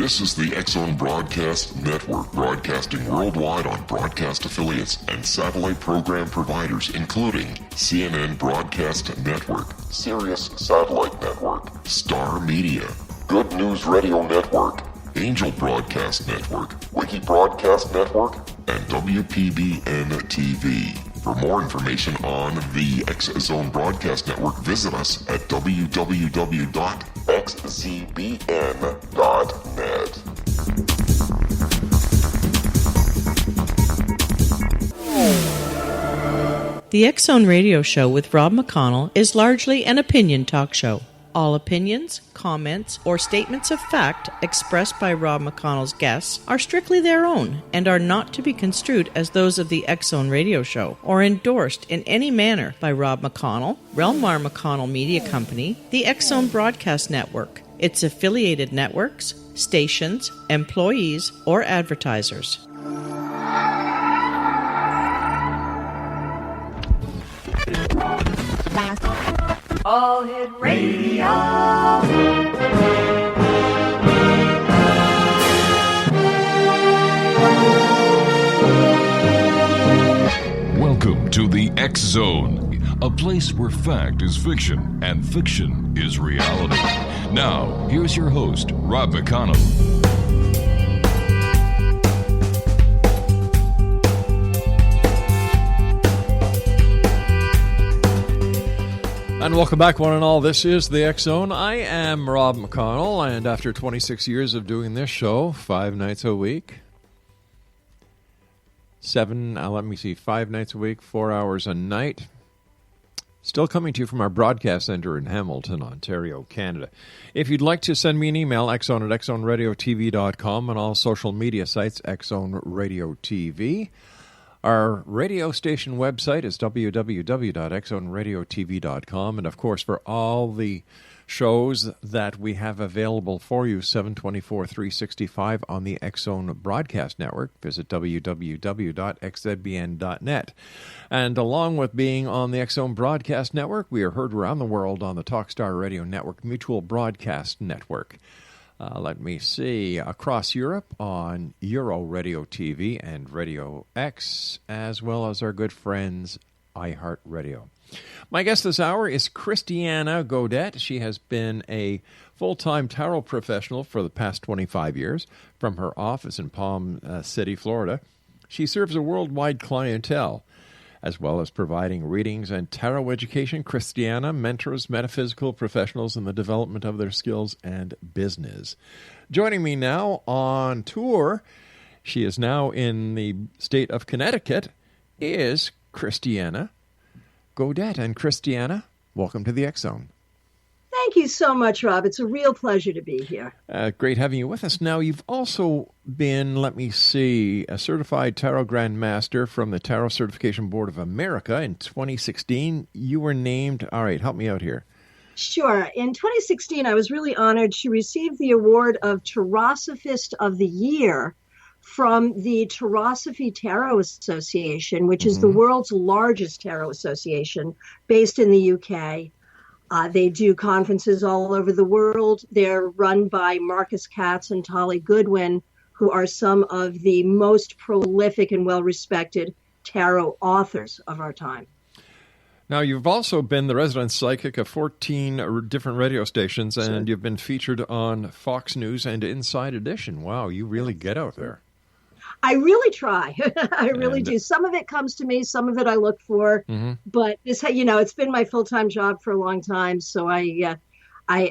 This is the X-Zone Broadcast Network, broadcasting worldwide on broadcast affiliates and satellite program providers, including CNN Broadcast Network, Sirius Satellite Network, Star Media, Good News Radio Network, Angel Broadcast Network, Wiki Broadcast Network, and WPBN TV. For more information on the X-Zone Broadcast Network, visit us at www.xzbn.net. The X-Zone Radio Show with Rob McConnell is largely an opinion talk show. All opinions, comments, or statements of fact expressed by Rob McConnell's guests are strictly their own and are not to be construed as those of the X-Zone Radio Show or endorsed in any manner by Rob McConnell, REL-MAR McConnell Media Company, the X-Zone Broadcast Network, its affiliated networks, stations, employees, or advertisers. All Hit Radio. Welcome to the X-Zone, a place where fact is fiction and fiction is reality. Now, here's your host, Rob McConnell. And welcome back, one and all. This is the X-Zone. I am Rob McConnell, and after 26 years of doing this show, 5 nights a week, 5 nights a week, 4 hours a night, still coming to you from our broadcast center in Hamilton, Ontario, Canada. If you'd like to send me an email, xzone at xzoneradiotv.com, and all social media sites, X-Zone Radio TV. Our radio station website is www.xzoneradiotv.com, and of course, for all the shows that we have available for you, 7/24/365 on the X-Zone Broadcast Network, visit www.xzbn.net. And along with being on the X-Zone Broadcast Network, we are heard around the world on the Talkstar Radio Network Mutual Broadcast Network. Let me see, across Europe on Euro Radio TV and Radio X, as well as our good friends iHeartRadio. My guest this hour is Christiana Gaudet. She has been a full-time tarot professional for the past 25 years from her office in Palm City, Florida. She serves a worldwide clientele, as well as providing readings and tarot education. Christiana mentors metaphysical professionals in the development of their skills and business. Joining me now on tour, she is now in the state of Connecticut, is Christiana Gaudet. And Christiana, welcome to the X-Zone. Thank you so much, Rob. It's a real pleasure to be here. Great having you with us. Now, you've also been, a certified Tarot Grand Master from the Tarot Certification Board of America in 2016. You were named, all right, help me out here. Sure. In 2016, I was really honored to receive the award of Tarosophist of the Year from the Tarosophy Tarot Association, which is the world's largest tarot association based in the UK. They do conferences all over the world. They're run by Marcus Katz and Tolly Goodwin, who are some of the most prolific and well-respected tarot authors of our time. Now, you've also been the resident psychic of 14 different radio stations, and you've been featured on Fox News and Inside Edition. Wow, you really get out there. I really try. I really do. Some of it comes to me. Some of it I look for. But this, it's been my full-time job for a long time. So I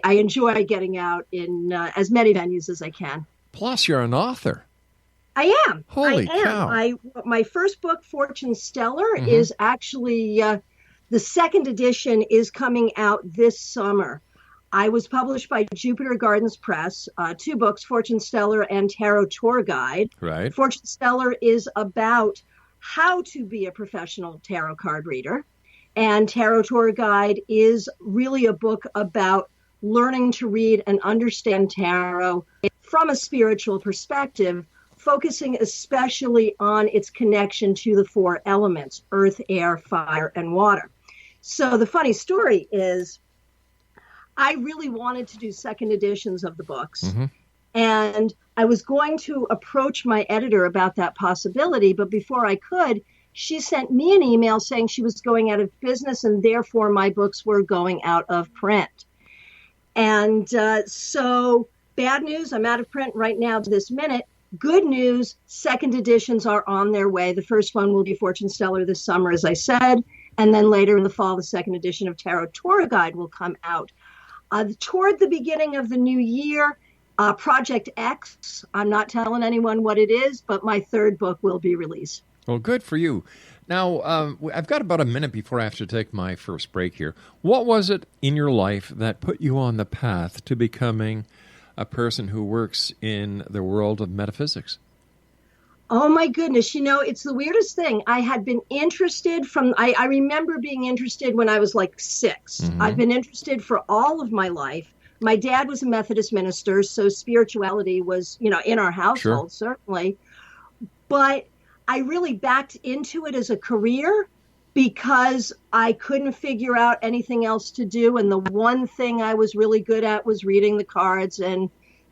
enjoy getting out in as many venues as I can. Plus, you're an author. I am. Holy cow. My first book, Fortune Stellar, is actually the second edition is coming out this summer. I was published by Jupiter Gardens Press, 2 books, Fortune Stellar and Tarot Tour Guide. Right. Fortune Stellar is about how to be a professional tarot card reader. And Tarot Tour Guide is really a book about learning to read and understand tarot from a spiritual perspective, focusing especially on its connection to the 4 elements, earth, air, fire, and water. So the funny story is, I really wanted to do second editions of the books. And I was going to approach my editor about that possibility, but before I could, she sent me an email saying she was going out of business and therefore my books were going out of print. And so bad news, I'm out of print right now to this minute. Good news, second editions are on their way. The first one will be Fortune Stellar this summer, as I said, and then later in the fall, the second edition of Tarot Tour Guide will come out. Toward the beginning of the new year, Project X, I'm not telling anyone what it is, but my third book will be released. Well, good for you. Now, I've got about a minute before I have to take my first break here. What was it in your life that put you on the path to becoming a person who works in the world of metaphysics? Oh, my goodness. It's the weirdest thing. I had been interested I remember being interested when I was like 6. Mm-hmm. I've been interested for all of my life. My dad was a Methodist minister, so spirituality was, in our household, certainly. But I really backed into it as a career because I couldn't figure out anything else to do. And the one thing I was really good at was reading the cards. And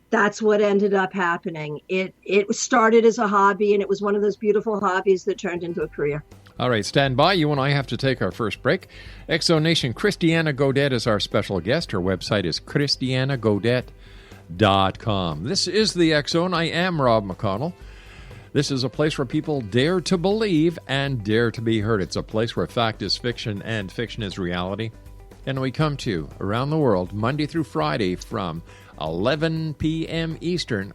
that's what ended up happening. It started as a hobby, and it was one of those beautiful hobbies that turned into a career. All right, stand by. You and I have to take our first break. Exonation, Christiana Gaudet is our special guest. Her website is christianagaudet.com. This is the X Zone. I am Rob McConnell. This is a place where people dare to believe and dare to be heard. It's a place where fact is fiction and fiction is reality. And we come to you around the world Monday through Friday from 10 p.m. Eastern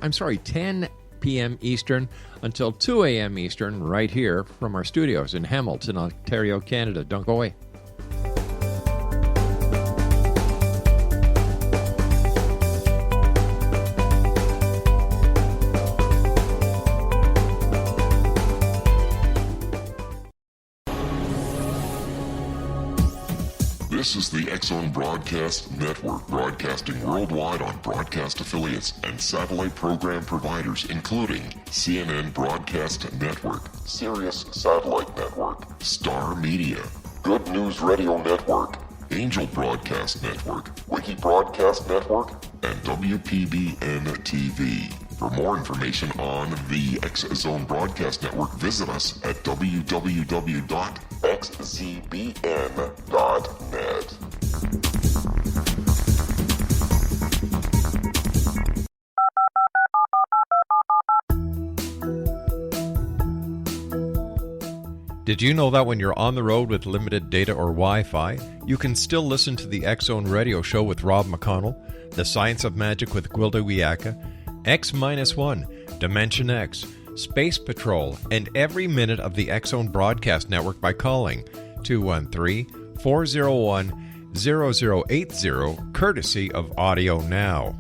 Eastern until 2 a.m. Eastern right here from our studios in Hamilton, Ontario, Canada. Don't go away. This is the X Zone Broadcast Network, broadcasting worldwide on broadcast affiliates and satellite program providers, including CNN Broadcast Network, Sirius Satellite Network, Star Media, Good News Radio Network, Angel Broadcast Network, Wiki Broadcast Network, and WPBN TV. For more information on the X Zone Broadcast Network, visit us at www.xzbn.net. Did you know that when you're on the road with limited data or Wi-Fi, you can still listen to the X Zone Radio Show with Rob McConnell, The Science of Magic with Gwilda Wiyaka, X-1, Dimension X, Space Patrol, and every minute of the X Zone Broadcast Network by calling 213-401-0080, courtesy of Audio Now.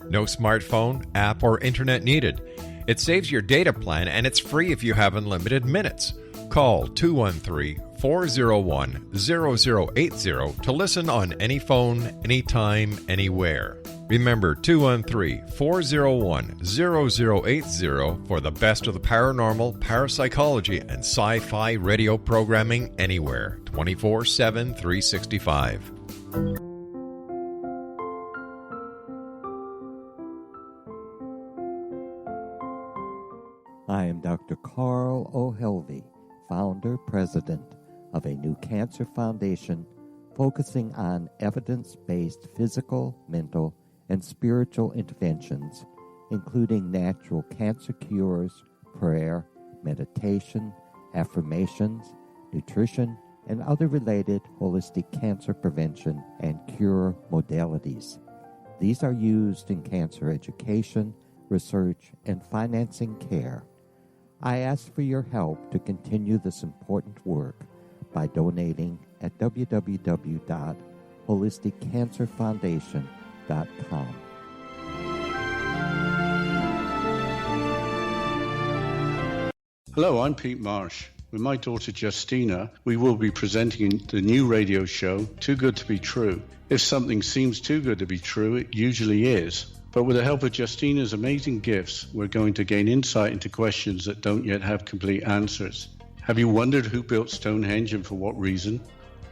No smartphone, app, or internet needed. It saves your data plan, and it's free if you have unlimited minutes. Call 213-401-0080 to listen on any phone, anytime, anywhere. Remember, 213-401-0080 for the best of the paranormal, parapsychology, and sci-fi radio programming anywhere, 24/7, 365. I am Dr. Carl O'Helvey, founder, president of a new cancer foundation focusing on evidence-based physical, mental, and spiritual interventions, including natural cancer cures, prayer, meditation, affirmations, nutrition, and other related holistic cancer prevention and cure modalities. These are used in cancer education, research, and financing care. I ask for your help to continue this important work by donating at www.holisticcancerfoundation.com. Hello, I'm Pete Marsh. With my daughter Justina, we will be presenting the new radio show, Too Good to Be True. If something seems too good to be true, it usually is. But with the help of Justina's amazing gifts, we're going to gain insight into questions that don't yet have complete answers. Have you wondered who built Stonehenge and for what reason?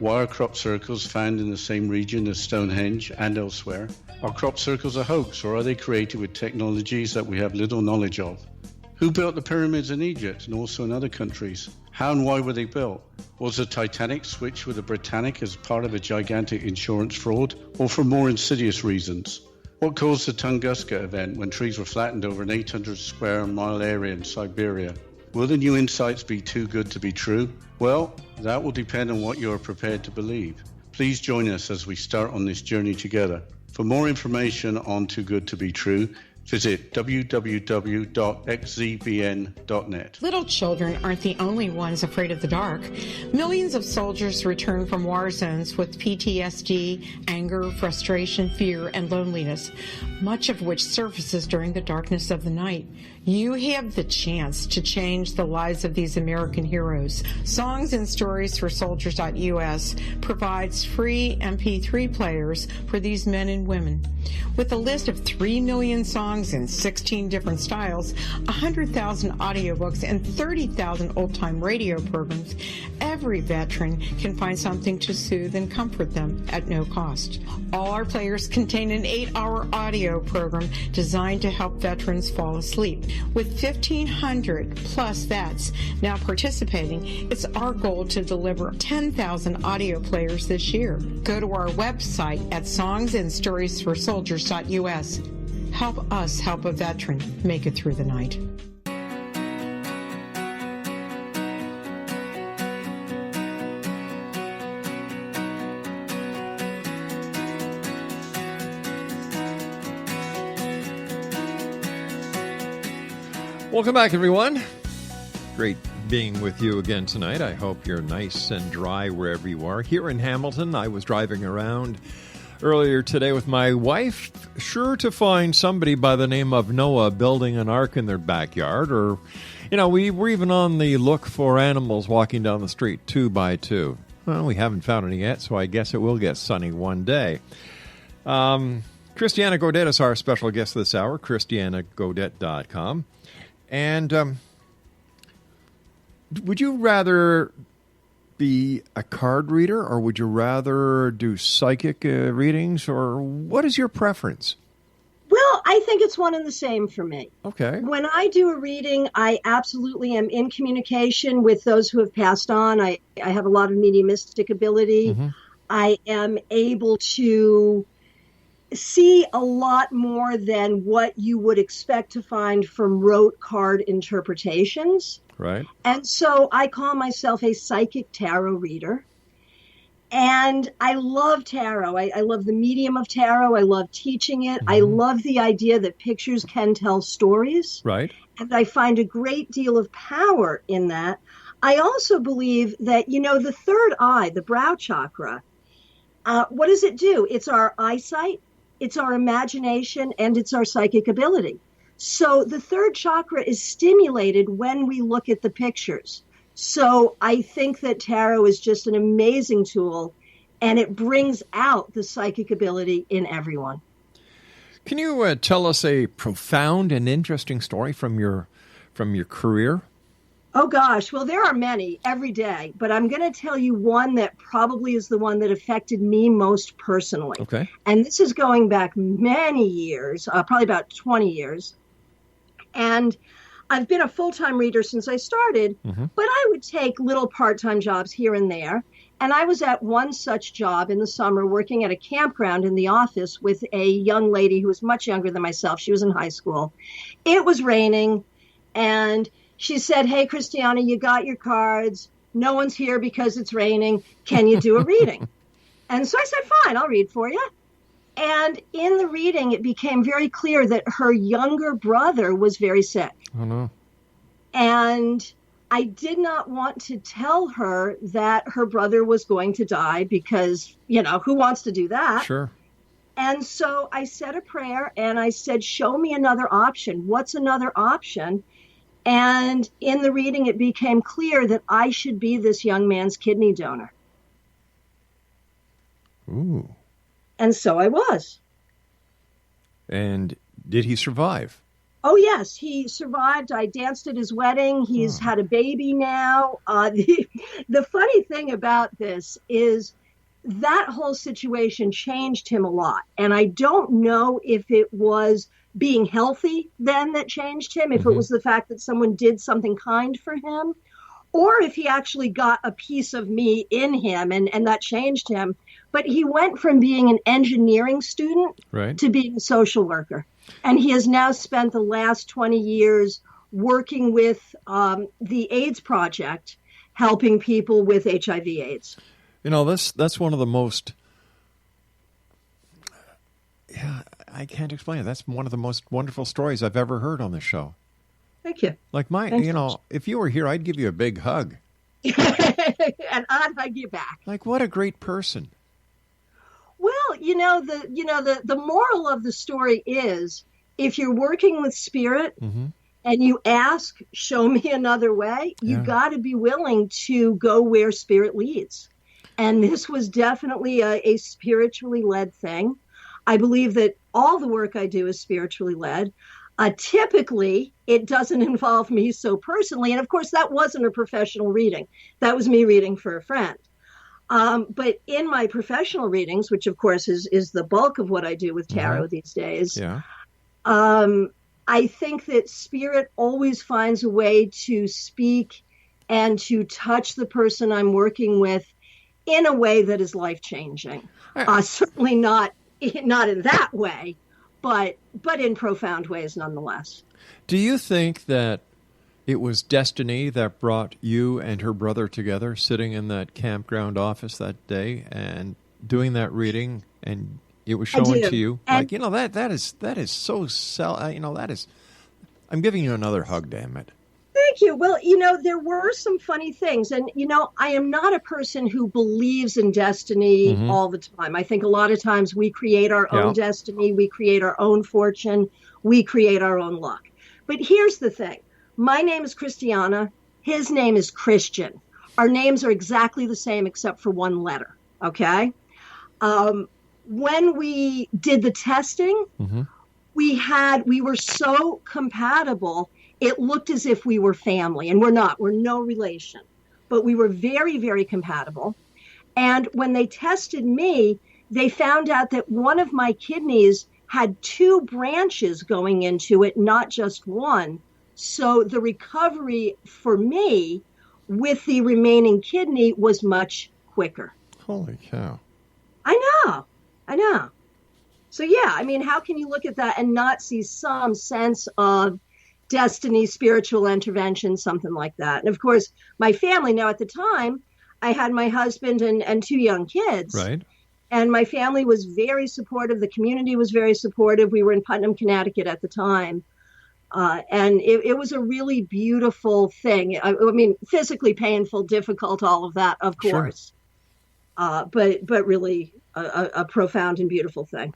Why are crop circles found in the same region as Stonehenge and elsewhere? Are crop circles a hoax, or are they created with technologies that we have little knowledge of? Who built the pyramids in Egypt and also in other countries? How and why were they built? Was the Titanic switched with the Britannic as part of a gigantic insurance fraud, or for more insidious reasons? What caused the Tunguska event when trees were flattened over an 800 square mile area in Siberia? Will the new insights be too good to be true? Well, that will depend on what you are prepared to believe. Please join us as we start on this journey together. For more information on Too Good to Be True, visit www.xzbn.net. Little children aren't the only ones afraid of the dark. Millions of soldiers return from war zones with PTSD, anger, frustration, fear, and loneliness, much of which surfaces during the darkness of the night. You have the chance to change the lives of these American heroes. Songs and Stories for Soldiers.us provides free MP3 players for these men and women. With a list of 3 million songs in 16 different styles, 100,000 audiobooks, and 30,000 old-time radio programs, every veteran can find something to soothe and comfort them at no cost. All our players contain an 8-hour audio program designed to help veterans fall asleep. With 1,500 plus vets now participating, it's our goal to deliver 10,000 audio players this year. Go to our website at songsandstoriesforsoldiers.us. Help us help a veteran make it through the night. Welcome back, everyone. Great being with you again tonight. I hope you're nice and dry wherever you are. Here in Hamilton, I was driving around earlier today with my wife, sure to find somebody by the name of Noah building an ark in their backyard. Or, we were even on the look for animals walking down the street 2 by 2. Well, we haven't found any yet, so I guess it will get sunny one day. Christiana Gaudet is our special guest this hour, ChristianaGaudet.com. And would you rather be a card reader, or would you rather do psychic readings, or what is your preference? Well, I think it's one and the same for me. Okay. When I do a reading, I absolutely am in communication with those who have passed on. I have a lot of mediumistic ability. Mm-hmm. I am able to see a lot more than what you would expect to find from rote card interpretations. Right. And so I call myself a psychic tarot reader. And I love tarot. I love the medium of tarot. I love teaching it. Mm-hmm. I love the idea that pictures can tell stories. Right. And I find a great deal of power in that. I also believe that, the third eye, the brow chakra, what does it do? It's our eyesight. It's our imagination, and it's our psychic ability. So the third chakra is stimulated when we look at the pictures. So I think that tarot is just an amazing tool, and it brings out the psychic ability in everyone. Can you tell us a profound and interesting story from your career? Oh, gosh. Well, there are many every day, but I'm going to tell you one that probably is the one that affected me most personally. Okay. And this is going back many years, probably about 20 years. And I've been a full-time reader since I started, mm-hmm. but I would take little part-time jobs here and there. And I was at one such job in the summer working at a campground in the office with a young lady who was much younger than myself. She was in high school. It was raining, and she said, "Hey, Christiana, you got your cards. No one's here because it's raining. Can you do a reading?" And so I said, "Fine, I'll read for you." And in the reading, it became very clear that her younger brother was very sick. Oh, no. And I did not want to tell her that her brother was going to die because, who wants to do that? Sure. And so I said a prayer and I said, "Show me another option. What's another option?" And in the reading, it became clear that I should be this young man's kidney donor. Ooh. And so I was. And did he survive? Oh, yes, he survived. I danced at his wedding. He's had a baby now. The funny thing about this is that whole situation changed him a lot. And I don't know if it was being healthy then that changed him, if it was the fact that someone did something kind for him, or if he actually got a piece of me in him and that changed him. But he went from being an engineering student to being a social worker. And he has now spent the last 20 years working with the AIDS Project, helping people with HIV/AIDS. You know, that's one of the most, I can't explain it. That's one of the most wonderful stories I've ever heard on this show. Thank you. Like if you were here, I'd give you a big hug. And I'd hug you back. Like, what a great person. Well, the moral of the story is, if you're working with spirit and you ask, show me another way, you got to be willing to go where spirit leads. And this was definitely a spiritually led thing. I believe that all the work I do is spiritually led. Typically, it doesn't involve me so personally. And of course, that wasn't a professional reading. That was me reading for a friend. But in my professional readings, which of course is the bulk of what I do with tarot these days, I think that spirit always finds a way to speak and to touch the person I'm working with in a way that is life-changing. Certainly not in that way, but in profound ways nonetheless. Do you think that it was destiny that brought you and her brother together, sitting in that campground office that day and doing that reading, and it was showing to you? And that is so I'm giving you another hug, damn it. Thank you. Well, there were some funny things. And, I am not a person who believes in destiny all the time. I think a lot of times we create our own destiny. We create our own fortune. We create our own luck. But here's the thing. My name is Christiana. His name is Christian. Our names are exactly the same except for one letter. Okay. When we did the testing, we were so compatible. It looked as if we were family, and we're not. We're no relation, but we were very, very compatible. And when they tested me, they found out that one of my kidneys had 2 branches going into it, not just one. So the recovery for me with the remaining kidney was much quicker. Holy cow. I know. So yeah, I mean, how can you look at that and not see some sense of destiny, spiritual intervention, something like that? And of course, my family, now at the time, I had my husband and 2 young kids. Right. And my family was very supportive. The community was very supportive. We were in Putnam, Connecticut at the time. And it was a really beautiful thing. I mean, physically painful, difficult, all of that, of course. Sure. But really a profound and beautiful thing.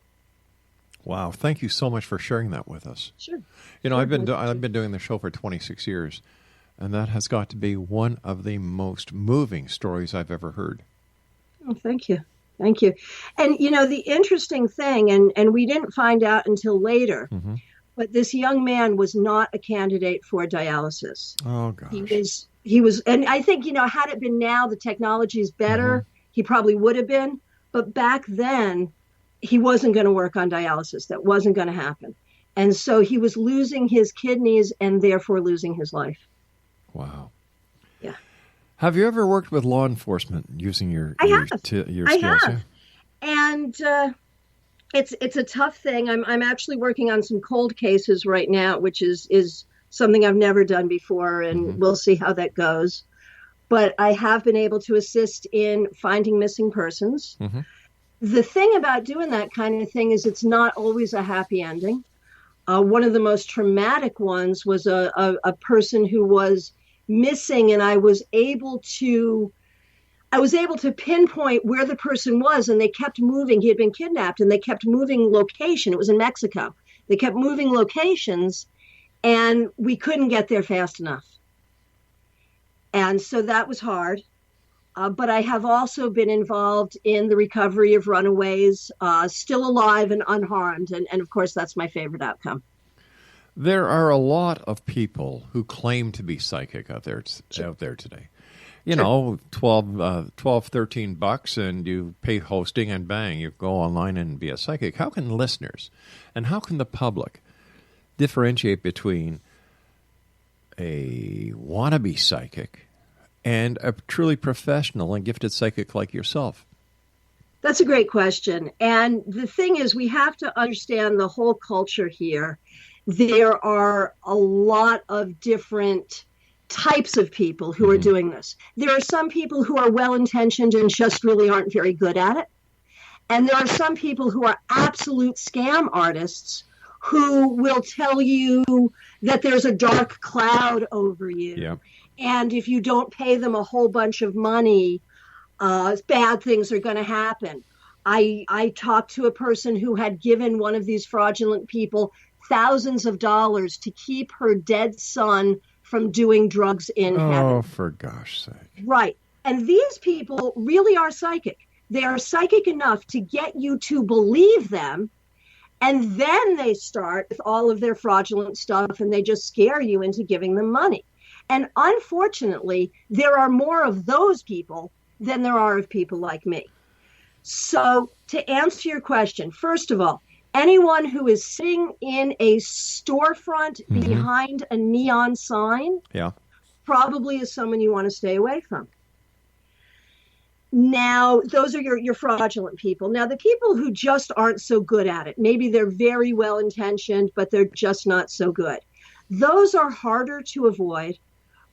Wow. Thank you so much for sharing that with us. Sure. I've been doing the show for 26 years, and that has got to be one of the most moving stories I've ever heard. Oh, thank you. Thank you. And, the interesting thing, and we didn't find out until later, but this young man was not a candidate for dialysis. Oh, gosh. He was, and I think, had it been now, the technology is better, he probably would have been. But back then, he wasn't going to work on dialysis. That wasn't going to happen. And so he was losing his kidneys and therefore losing his life. Wow. Yeah. Have you ever worked with law enforcement using your skills? I have. And it's a tough thing. I'm actually working on some cold cases right now, which is something I've never done before, and we'll see how that goes. But I have been able to assist in finding missing persons. The thing about doing that kind of thing is it's not always a happy ending. One of the most traumatic ones was a person who was missing, and I was able to pinpoint where the person was, and they kept moving. He had been kidnapped, and they kept moving location. It was in Mexico. They kept moving locations, and we couldn't get there fast enough. And so that was hard. But I have also been involved in the recovery of runaways, still alive and unharmed. And of course, that's my favorite outcome. There are a lot of people who claim to be psychic out there today. You know, $12, $13, and you pay hosting, and bang, you go online and be a psychic. How can listeners and how can the public differentiate between a wannabe psychic and a truly professional and gifted psychic like yourself? That's a great question. And the thing is, we have to understand the whole culture here. There are a lot of different types of people who are doing this. There are some people who are well-intentioned and just really aren't very good at it. And there are some people who are absolute scam artists who will tell you that there's a dark cloud over you. Yeah. And if you don't pay them a whole bunch of money, bad things are going to happen. I talked to a person who had given one of these fraudulent people thousands of dollars to keep her dead son from doing drugs in heaven. Oh, for gosh sake. Right. And these people really are psychic. They are psychic enough to get you to believe them. And then they start with all of their fraudulent stuff and they just scare you into giving them money. And unfortunately, there are more of those people than there are of people like me. So to answer your question, first of all, anyone who is sitting in a storefront behind a neon sign probably is someone you want to stay away from. Now, those are your fraudulent people. Now, the people who just aren't so good at it, maybe they're very well-intentioned, but they're just not so good. Those are harder to avoid.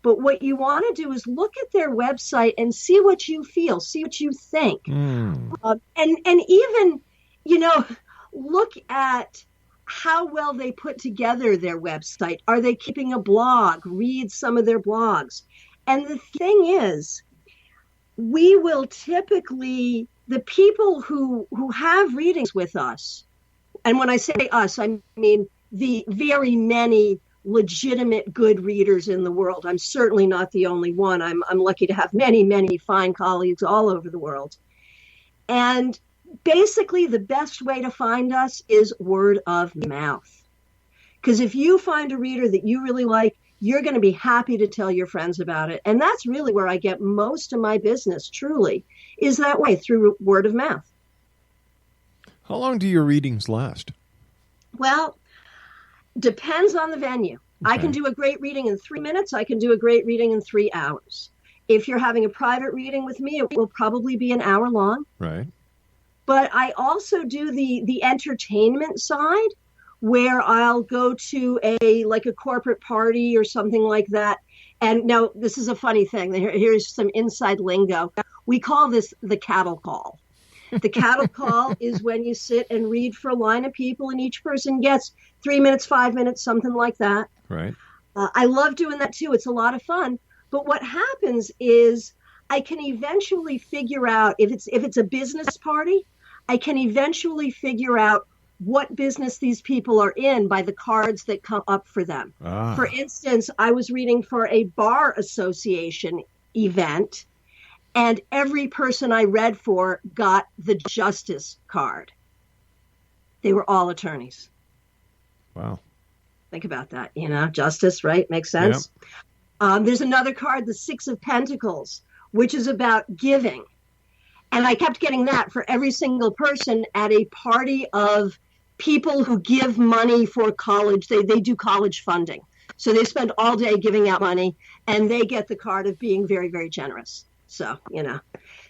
But what you want to do is look at their website and see what you feel, see what you think. And even, you know, look at how well they put together their website. Are they keeping a blog? Read some of their blogs. And the thing is, we will typically, the people who have readings with us, and when I say us, I mean the very many legitimate good readers in the world. I'm certainly not the only one. I'm lucky to have many, many fine colleagues all over the world. And basically, the best way to find us is word of mouth. Because if you find a reader that you really like, you're going to be happy to tell your friends about it. And that's really where I get most of my business, truly, is that way, through word of mouth. How long do your readings last? Well, depends on the venue. Okay. I can do a great reading in 3 minutes. I can do a great reading in 3 hours. If you're having a private reading with me, it will probably be an hour long. Right. But I also do the entertainment side, where I'll go to a corporate party or something like that. And now this is a funny thing. Here's some inside lingo. We call this the cattle call. The cattle call is when you sit and read for a line of people and each person gets 3 minutes, 5 minutes, something like that. Right. I love doing that too. It's a lot of fun. But what happens is I can eventually figure out if it's a business party, I can eventually figure out what business these people are in by the cards that come up for them. For instance, I was reading for a bar association event, and every person I read for got the justice card. They were all attorneys. Wow. Think about that, justice, right? Makes sense. Yep. There's another card, the Six of Pentacles, which is about giving. And I kept getting that for every single person at a party of people who give money for college. They do college funding. So they spend all day giving out money, and they get the card of being very, very generous. So,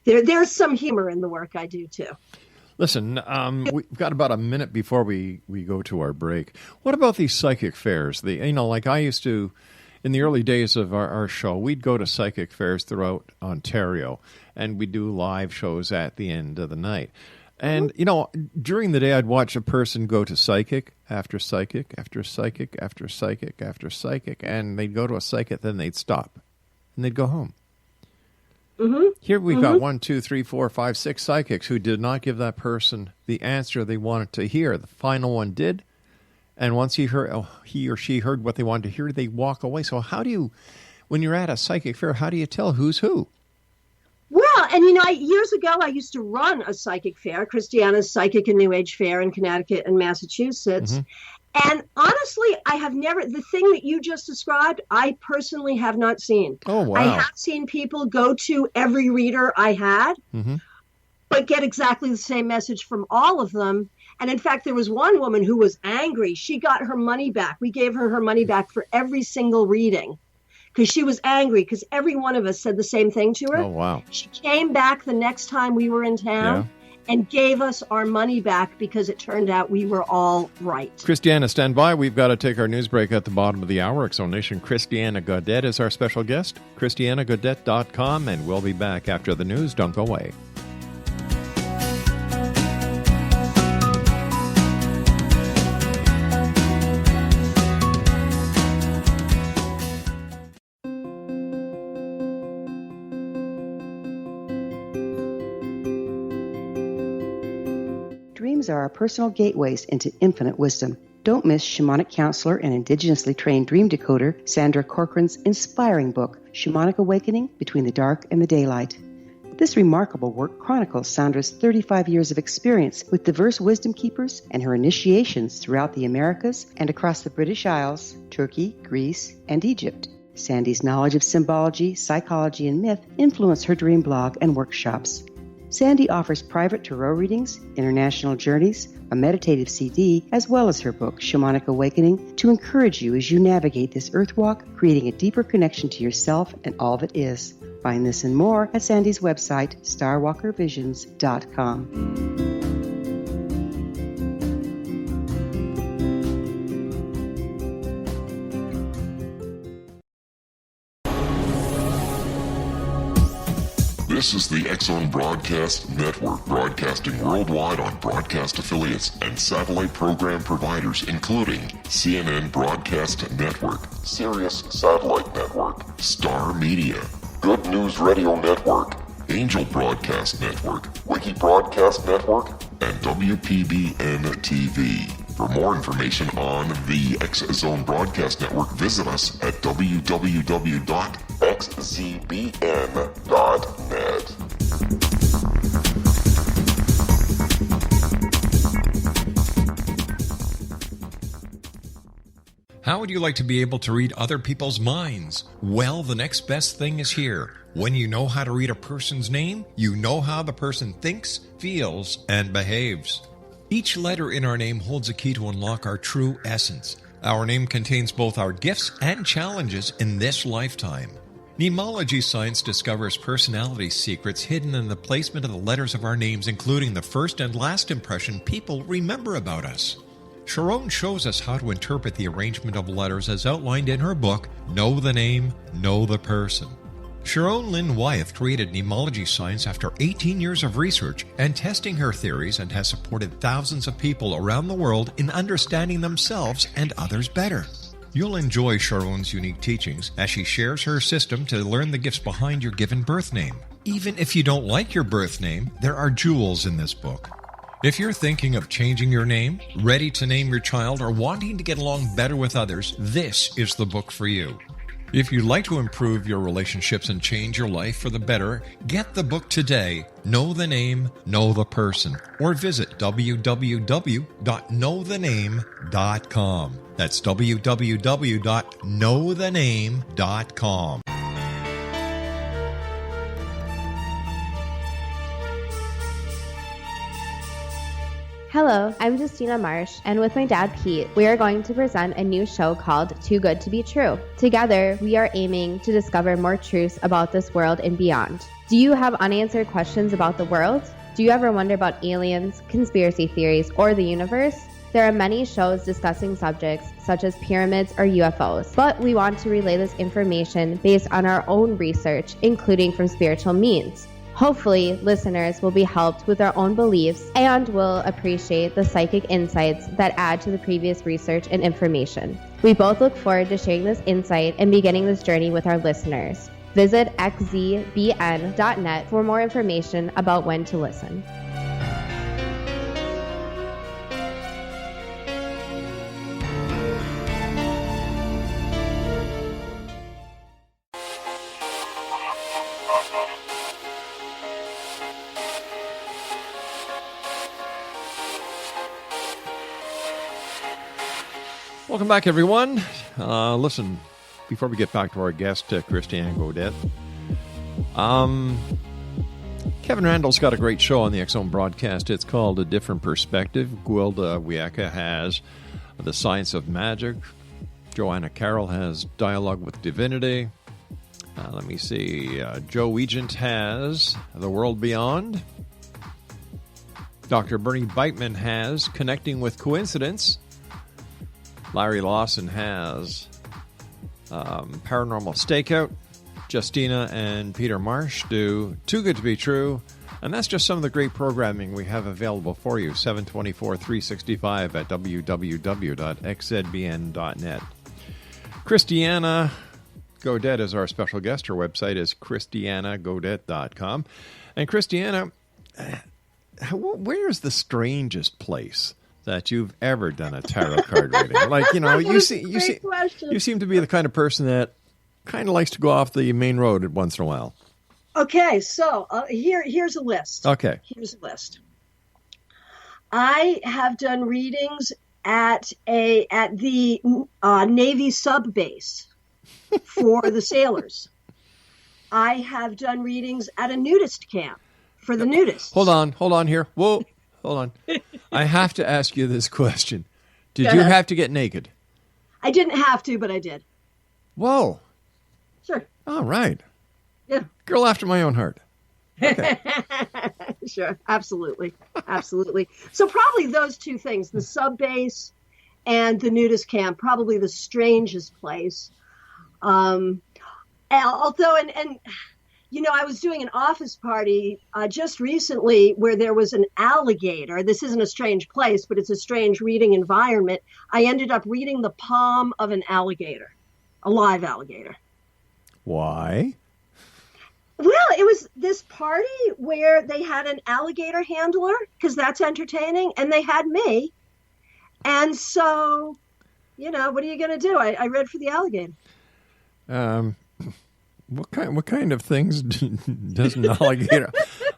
there's some humor in the work I do, too. Listen, we've got about a minute before we go to our break. What about these psychic fairs? Like I used to, in the early days of our show, we'd go to psychic fairs throughout Ontario, and we'd do live shows at the end of the night. And, during the day, I'd watch a person go to psychic after psychic after psychic after psychic after psychic, and they'd go to a psychic, then they'd stop, and they'd go home. Mm-hmm. Here we've got 1, 2, 3, 4, 5, 6 psychics who did not give that person the answer they wanted to hear. The final one did, and once he or she heard what they wanted to hear, they walk away. So how do you, when you're at a psychic fair, how do you tell who's who? Well, and years ago, I used to run a psychic fair, Christiana's Psychic and New Age Fair in Connecticut and Massachusetts. Mm-hmm. And honestly, I have never, the thing that you just described, I personally have not seen. Oh, wow. I have seen people go to every reader I had, but get exactly the same message from all of them. And in fact, there was one woman who was angry. She got her money back. We gave her money back for every single reading because she was angry because every one of us said the same thing to her. Oh, wow. She came back the next time we were in town and gave us our money back because it turned out we were all right. Christiana, stand by. We've got to take our news break at the bottom of the hour. X Zone Nation, Christiana Gaudet is our special guest. ChristianaGaudet.com, and we'll be back after the news. Don't go away. Dreams are our personal gateways into infinite wisdom. Don't miss shamanic counselor and indigenously trained dream decoder Sandra Corcoran's inspiring book, Shamanic Awakening Between the Dark and the Daylight. This remarkable work chronicles Sandra's 35 years of experience with diverse wisdom keepers and her initiations throughout the Americas and across the British Isles, Turkey, Greece, and Egypt. Sandy's knowledge of symbology, psychology, and myth influence her dream blog and workshops. Sandy offers private tarot readings, international journeys, a meditative CD, as well as her book, Shamanic Awakening, to encourage you as you navigate this earth walk, creating a deeper connection to yourself and all that is. Find this and more at Sandy's website, starwalkervisions.com. This is the X Zone Broadcast Network, broadcasting worldwide on broadcast affiliates and satellite program providers, including CNN Broadcast Network, Sirius Satellite Network, Star Media, Good News Radio Network, Angel Broadcast Network, Wiki Broadcast Network, and WPBN TV. For more information on the X Zone Broadcast Network, visit us at www.xzbn.net. How would you like to be able to read other people's minds? Well, the next best thing is here. When you know how to read a person's name, you know how the person thinks, feels, and behaves. Each letter in our name holds a key to unlock our true essence. Our name contains both our gifts and challenges in this lifetime. Mnemology science discovers personality secrets hidden in the placement of the letters of our names, including the first and last impression people remember about us. Sharon shows us how to interpret the arrangement of letters as outlined in her book, Know the Name, Know the Person. Sharon Lynn Wyeth created mnemology science after 18 years of research and testing her theories, and has supported thousands of people around the world in understanding themselves and others better. You'll enjoy Sharon's unique teachings as she shares her system to learn the gifts behind your given birth name. Even if you don't like your birth name, there are jewels in this book. If you're thinking of changing your name, ready to name your child, or wanting to get along better with others, this is the book for you. If you'd like to improve your relationships and change your life for the better, get the book today, Know the Name, Know the Person, or visit www.knowthename.com. That's www.knowthename.com. Hello, I'm Justina Marsh, and with my dad Pete, we are going to present a new show called Too Good to Be True. Together, we are aiming to discover more truths about this world and beyond. Do you have unanswered questions about the world? Do you ever wonder about aliens, conspiracy theories, or the universe? There are many shows discussing subjects such as pyramids or UFOs, but we want to relay this information based on our own research, including from spiritual means. Hopefully, listeners will be helped with their own beliefs and will appreciate the psychic insights that add to the previous research and information. We both look forward to sharing this insight and beginning this journey with our listeners. Visit xzbn.net for more information about when to listen. Welcome back, everyone. Listen, before we get back to our guest, Christiana Gaudet, Kevin Randall's got a great show on the X Zone broadcast. It's called A Different Perspective. Gwilda Wiyaka has The Science of Magic. Joanna Carroll has Dialogue with Divinity. Let me see. Joe Egent has The World Beyond. Dr. Bernie Beitman has Connecting with Coincidence. Larry Lawson has Paranormal Stakeout. Justina and Peter Marsh do Too Good to Be True. And that's just some of the great programming we have available for you. 724-365 at www.xzbn.net. Christiana Gaudet is our special guest. Her website is christianagaudet.com. And Christiana, where's the strangest place that you've ever done a tarot card reading? Like, you seem to be the kind of person that kind of likes to go off the main road once in a while. Okay, so here's a list. Okay. Here's a list. I have done readings at the Navy sub base for the sailors. I have done readings at a nudist camp for the nudists. Hold on here. Whoa, hold on. I have to ask you this question. Did you have to get naked? I didn't have to, but I did. Whoa. Sure. All right. Yeah. Girl after my own heart. Okay. Sure. Absolutely. Absolutely. So probably those two things, the sub base and the nudist camp, probably the strangest place. Although, I was doing an office party just recently where there was an alligator. This isn't a strange place, but it's a strange reading environment. I ended up reading the palm of an alligator, a live alligator. Why? Well, it was this party where they had an alligator handler, because that's entertaining, and they had me. And so, what are you going to do? I read for the alligator. What kind of things does an alligator?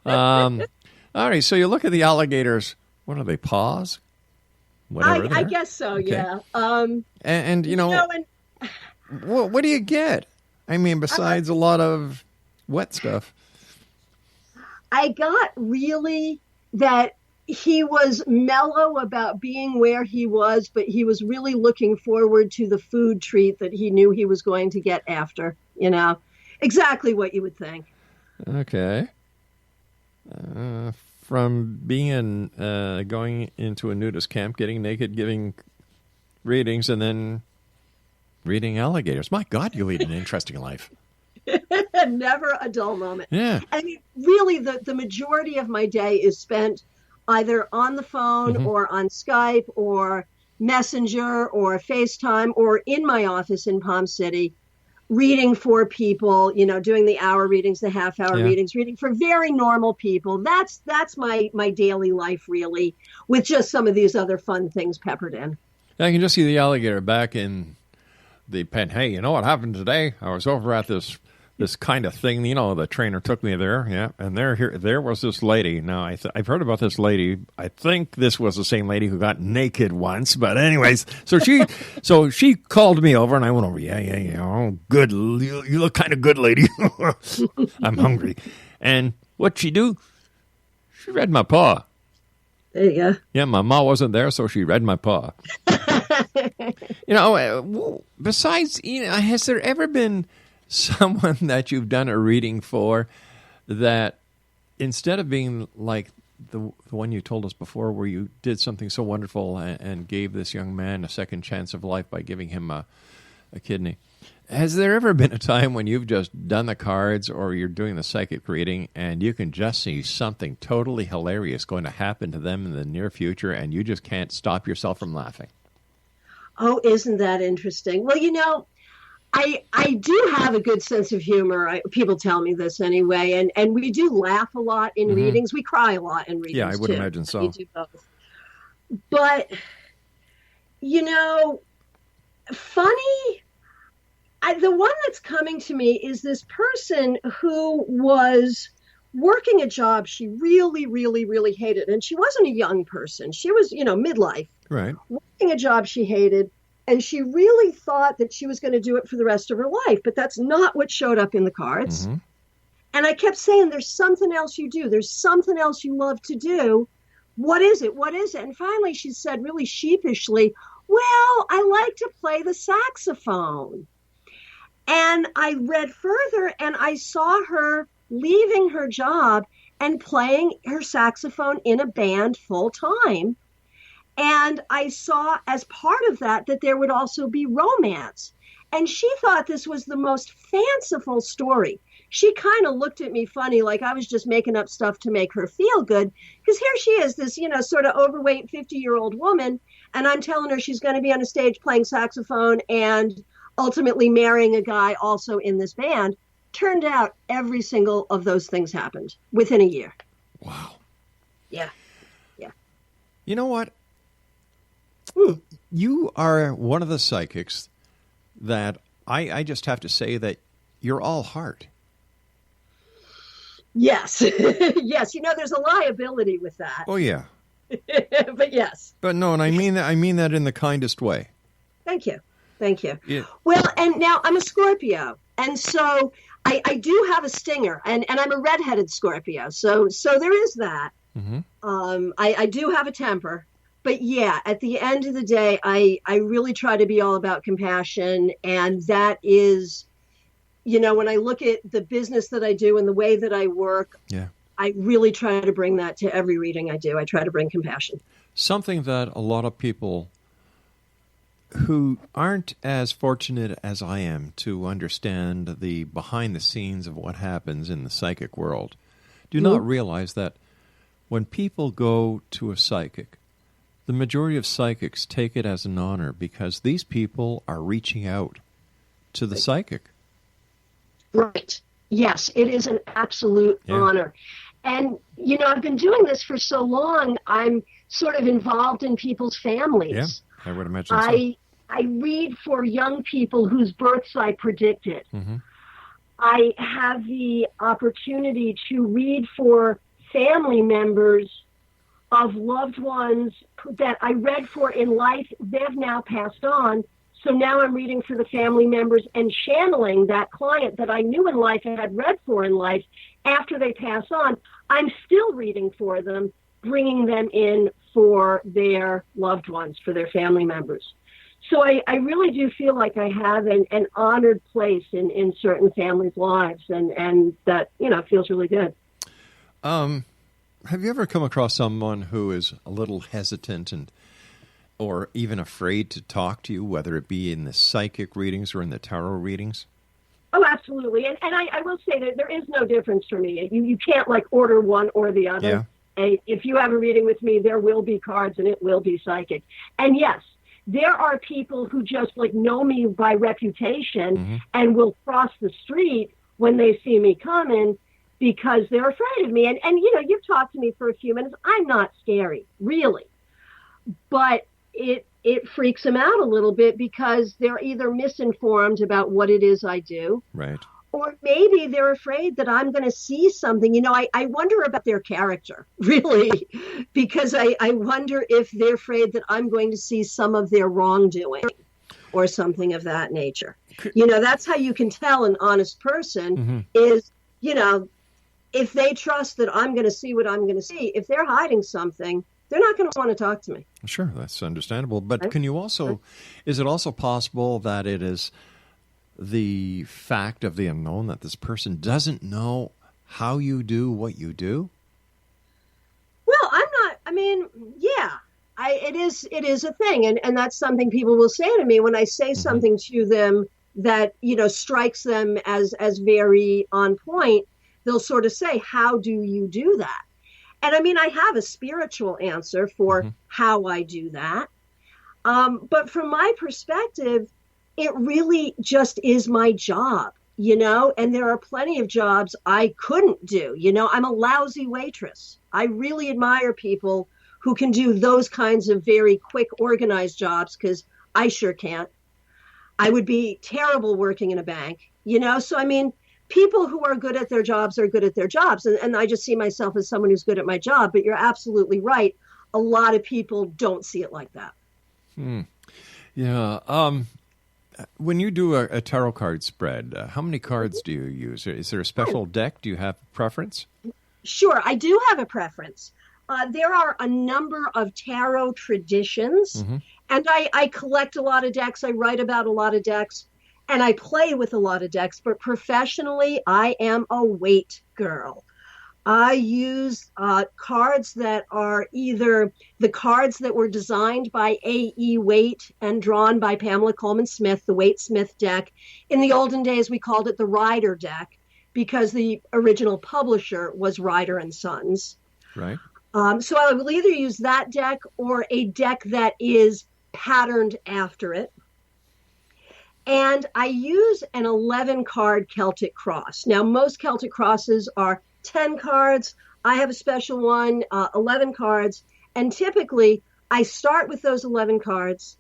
All right, so you look at the alligators. What are they, paws? Whatever. I guess so. Okay. Yeah. What do you get? I mean, besides a lot of wet stuff. I got really that he was mellow about being where he was, but he was really looking forward to the food treat that he knew he was going to get after, exactly what you would think. Okay. From being going into a nudist camp, getting naked, giving readings, and then reading alligators. My God, you lead an interesting life. Never a dull moment. Yeah. I mean, really, the majority of my day is spent either on the phone or on Skype or Messenger or FaceTime or in my office in Palm City, reading for people, doing the hour readings, the half-hour readings, reading for very normal people. That's my daily life, really, with just some of these other fun things peppered in. I can just see the alligator back in the pen. Hey, you know what happened today? I was over at this kind of thing. The trainer took me there. Yeah, and there was this lady. Now I've heard about this lady. I think this was the same lady who got naked once. But anyways, so she called me over, and I went over. Yeah. Oh, good. You look kind of good, lady. I'm hungry. And what'd she do? She read my paw. There you go. Yeah, my ma wasn't there, so she read my paw. Besides, has there ever been someone that you've done a reading for that instead of being like the one you told us before where you did something so wonderful and gave this young man a second chance of life by giving him a kidney, has there ever been a time when you've just done the cards or you're doing the psychic reading and you can just see something totally hilarious going to happen to them in the near future and you just can't stop yourself from laughing? Oh, isn't that interesting? Well, I do have a good sense of humor. People tell me this anyway, and we do laugh a lot in readings. We cry a lot in readings, yeah, I would too. imagine so. We do both. But, funny, the one that's coming to me is this person who was working a job she really, really, really hated. And she wasn't a young person. She was, midlife. Right. Working a job she hated. And she really thought that she was going to do it for the rest of her life, but that's not what showed up in the cards. Mm-hmm. And I kept saying, there's something else you do. There's something else you love to do. What is it? What is it? And finally she said really sheepishly, well, I like to play the saxophone. And I read further and I saw her leaving her job and playing her saxophone in a band full time. And I saw as part of that there would also be romance. And she thought this was the most fanciful story. She kind of looked at me funny, like I was just making up stuff to make her feel good. Because here she is, this, sort of overweight 50-year-old woman. And I'm telling her she's going to be on a stage playing saxophone and ultimately marrying a guy also in this band. Turned out every single of those things happened within a year. Wow. Yeah. You know what? You are one of the psychics that I just have to say that you're all heart. Yes. Yes. There's a liability with that. Oh, yeah. But yes. But no, and I mean that in the kindest way. Thank you. Yeah. Well, and now I'm a Scorpio. And so I do have a stinger, and I'm a redheaded Scorpio. So there is that. Mm-hmm. I do have a temper. But yeah, at the end of the day, I really try to be all about compassion. And that is, when I look at the business that I do and the way that I work, I really try to bring that to every reading I do. I try to bring compassion. Something that a lot of people who aren't as fortunate as I am to understand the behind the scenes of what happens in the psychic world do not realize that when people go to a psychic, the majority of psychics take it as an honor because these people are reaching out to the psychic. Right. Yes, it is an absolute honor. And, I've been doing this for so long, I'm sort of involved in people's families. Yeah, I would imagine so. I read for young people whose births I predicted. Mm-hmm. I have the opportunity to read for family members of loved ones that I read for in life. They've now passed on. So now I'm reading for the family members and channeling that client that I knew in life and had read for in life. After they pass on, I'm still reading for them, bringing them in for their loved ones, for their family members. So I really do feel like I have an honored place in certain families' lives, and that, feels really good. Have you ever come across someone who is a little hesitant or even afraid to talk to you, whether it be in the psychic readings or in the tarot readings? Oh, absolutely. And I will say that there is no difference for me. You can't order one or the other. Yeah. If you have a reading with me, there will be cards and it will be psychic. And yes, there are people who just know me by reputation and will cross the street when they see me coming because they're afraid of me. And you've talked to me for a few minutes. I'm not scary, really. But it freaks them out a little bit because they're either misinformed about what it is I do. Right. Or maybe they're afraid that I'm going to see something. I wonder about their character, really, because I wonder if they're afraid that I'm going to see some of their wrongdoing or something of that nature. That's how you can tell an honest person is, if they trust that I'm going to see what I'm going to see. If they're hiding something, they're not going to want to talk to me. Sure, that's understandable. But can you also, is it also possible that it is the fact of the unknown that this person doesn't know how you do what you do? Well, it is a thing. And that's something people will say to me when I say something to them that, strikes them as very on point. They'll sort of say, how do you do that? And I have a spiritual answer for how I do that. But from my perspective, it really just is my job, and there are plenty of jobs I couldn't do. I'm a lousy waitress. I really admire people who can do those kinds of very quick, organized jobs because I sure can't. I would be terrible working in a bank, So, people who are good at their jobs are good at their jobs. And I just see myself as someone who's good at my job. But you're absolutely right. A lot of people don't see it like that. Yeah. When you do a tarot card spread, how many cards do you use? Is there a special deck? Do you have a preference? Sure, I do have a preference. There are a number of tarot traditions, and I collect a lot of decks. I write about a lot of decks, and I play with a lot of decks. But professionally, I am a weight girl. I use cards that are either the cards that were designed by A.E. Waite and drawn by Pamela Coleman Smith, the Waite Smith deck. In the olden days, we called it the Ryder deck because the original publisher was Ryder and Sons. Right. So I will either use that deck or a deck that is patterned after it. And I use an 11-card Celtic cross. Now, most Celtic crosses are 10 cards. I have a special one, 11 cards. And typically, I start with those 11 cards,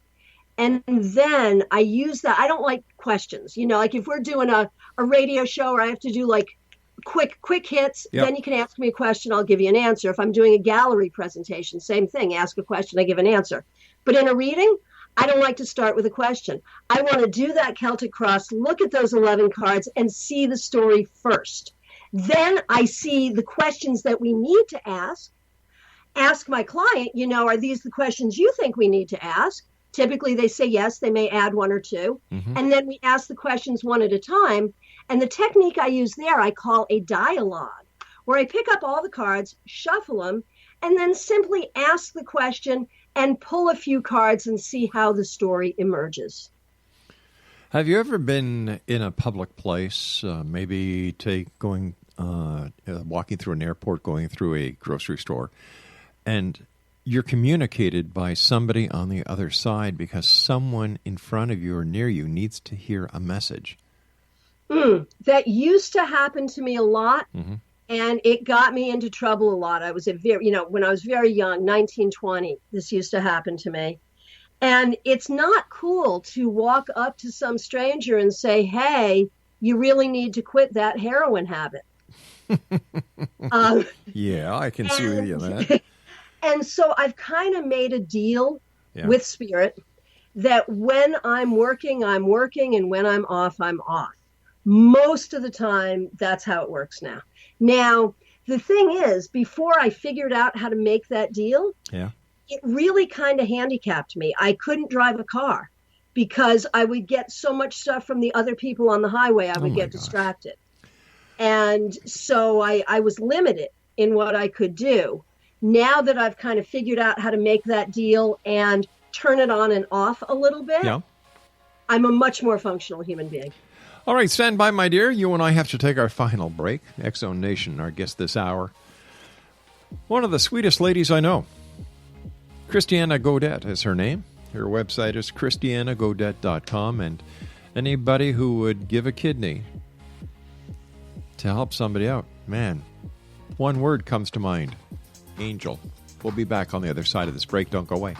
and then I use that. I don't like questions. You know, like if we're doing a radio show where I have to do like quick hits, then you can ask me a question, I'll give you an answer. If I'm doing a gallery presentation, same thing. Ask a question, I give an answer. But in a reading, I don't like to start with a question. I want to do that Celtic cross, look at those 11 cards, and see the story first. Then I see the questions that we need to ask my client, you know, are these the questions you think we need to ask? Typically they say yes, they may add one or two. And then we ask the questions one at a time. And the technique I use there, I call a dialogue, where I pick up all the cards, shuffle them, and then simply ask the question and pull a few cards and see how the story emerges. Have you ever been in a public place, maybe walking through an airport, going through a grocery store, and you're communicated by somebody on the other side because someone in front of you or near you needs to hear a message? That used to happen to me a lot, and it got me into trouble a lot. I was when I was very young, 19, 20, this used to happen to me. And it's not cool to walk up to some stranger and say, hey, you really need to quit that heroin habit. Yeah, I can see with you that. And so I've kind of made a deal with Spirit that when I'm working, and when I'm off, I'm off. Most of the time, that's how it works now. Now, the thing is, before I figured out how to make that deal, it really kind of handicapped me. I couldn't drive a car because I would get so much stuff from the other people on the highway, I would get distracted. And so I was limited in what I could do. Now that I've kind of figured out how to make that deal and turn it on and off a little bit, I'm a much more functional human being. All right, stand by, my dear. You and I have to take our final break. X-Zone Nation, our guest this hour. One of the sweetest ladies I know. Christiana Gaudet is her name. Her website is christianagaudet.com, and anybody who would give a kidney to help somebody out, man, one word comes to mind: angel. We'll be back on the other side of this break. Don't go away.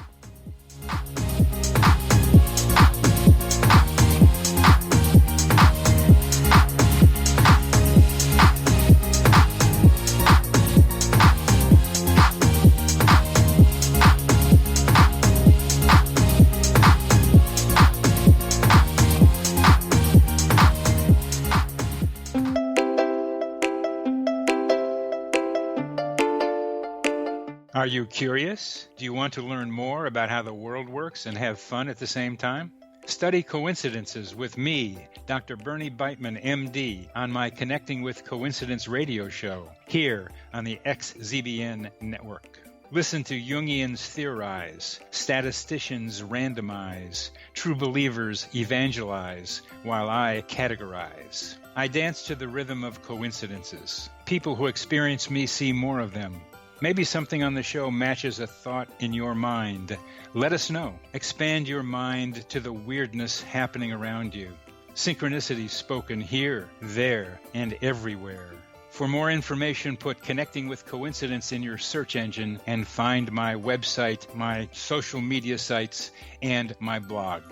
Are you curious? Do you want to learn more about how the world works and have fun at the same time? Study coincidences with me, Dr. Bernie Beitman, MD, on my Connecting with Coincidence radio show here on the XZBN network. Listen to Jungians theorize, statisticians randomize, true believers evangelize, while I categorize. I dance to the rhythm of coincidences. People who experience me see more of them. Maybe something on the show matches a thought in your mind. Let us know. Expand your mind to the weirdness happening around you. Synchronicity spoken here, there, and everywhere. For more information, put Connecting with Coincidence in your search engine and find my website, my social media sites, and my blog.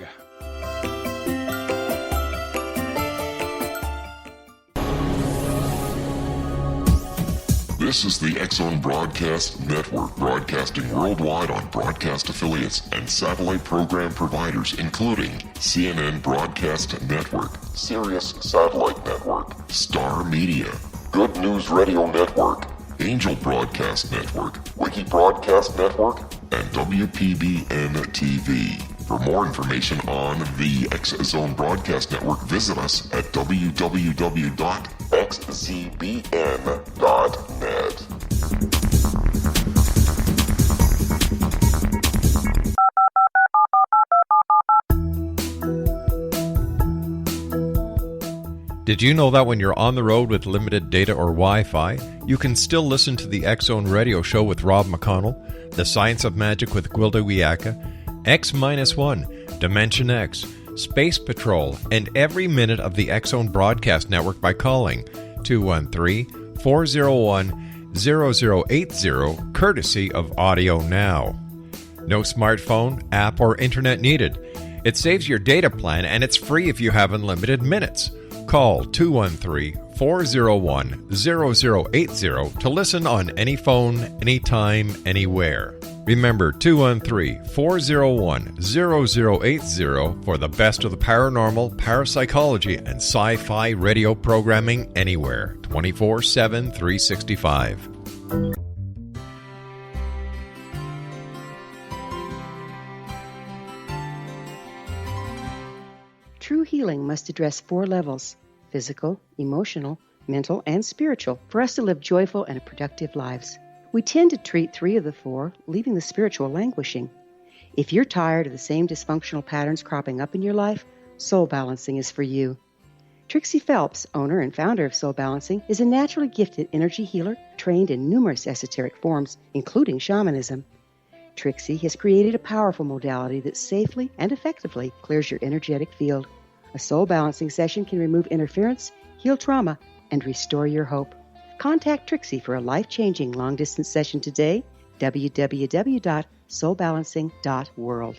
This is the X-Zone Broadcast Network, broadcasting worldwide on broadcast affiliates and satellite program providers, including CNN Broadcast Network, Sirius Satellite Network, Star Media, Good News Radio Network, Angel Broadcast Network, Wiki Broadcast Network, and WPBN TV. For more information on the X-Zone Broadcast Network, visit us at www.xzbn.net. Did you know that when you're on the road with limited data or Wi-Fi, you can still listen to the X-Zone Radio Show with Rob McConnell, The Science of Magic with Gwilda Wiyaka, X-1, Dimension X, Space Patrol, and every minute of the X-Zone Broadcast Network by calling 213-401-0080, courtesy of Audio Now. No smartphone, app, or internet needed. It saves your data plan, and it's free if you have unlimited minutes. Call 213-401-0080 to listen on any phone, anytime, anywhere. Remember, 213-401-0080 for the best of the paranormal, parapsychology, and sci-fi radio programming anywhere, 24/7, 365. True healing must address 4 levels: physical, emotional, mental, and spiritual, for us to live joyful and productive lives. We tend to treat 3 of the 4, leaving the spiritual languishing. If you're tired of the same dysfunctional patterns cropping up in your life, Soul Balancing is for you. Trixie Phelps, owner and founder of Soul Balancing, is a naturally gifted energy healer trained in numerous esoteric forms, including shamanism. Trixie has created a powerful modality that safely and effectively clears your energetic field. A Soul Balancing session can remove interference, heal trauma, and restore your hope. Contact Trixie for a life-changing long-distance session today, www.soulbalancing.world.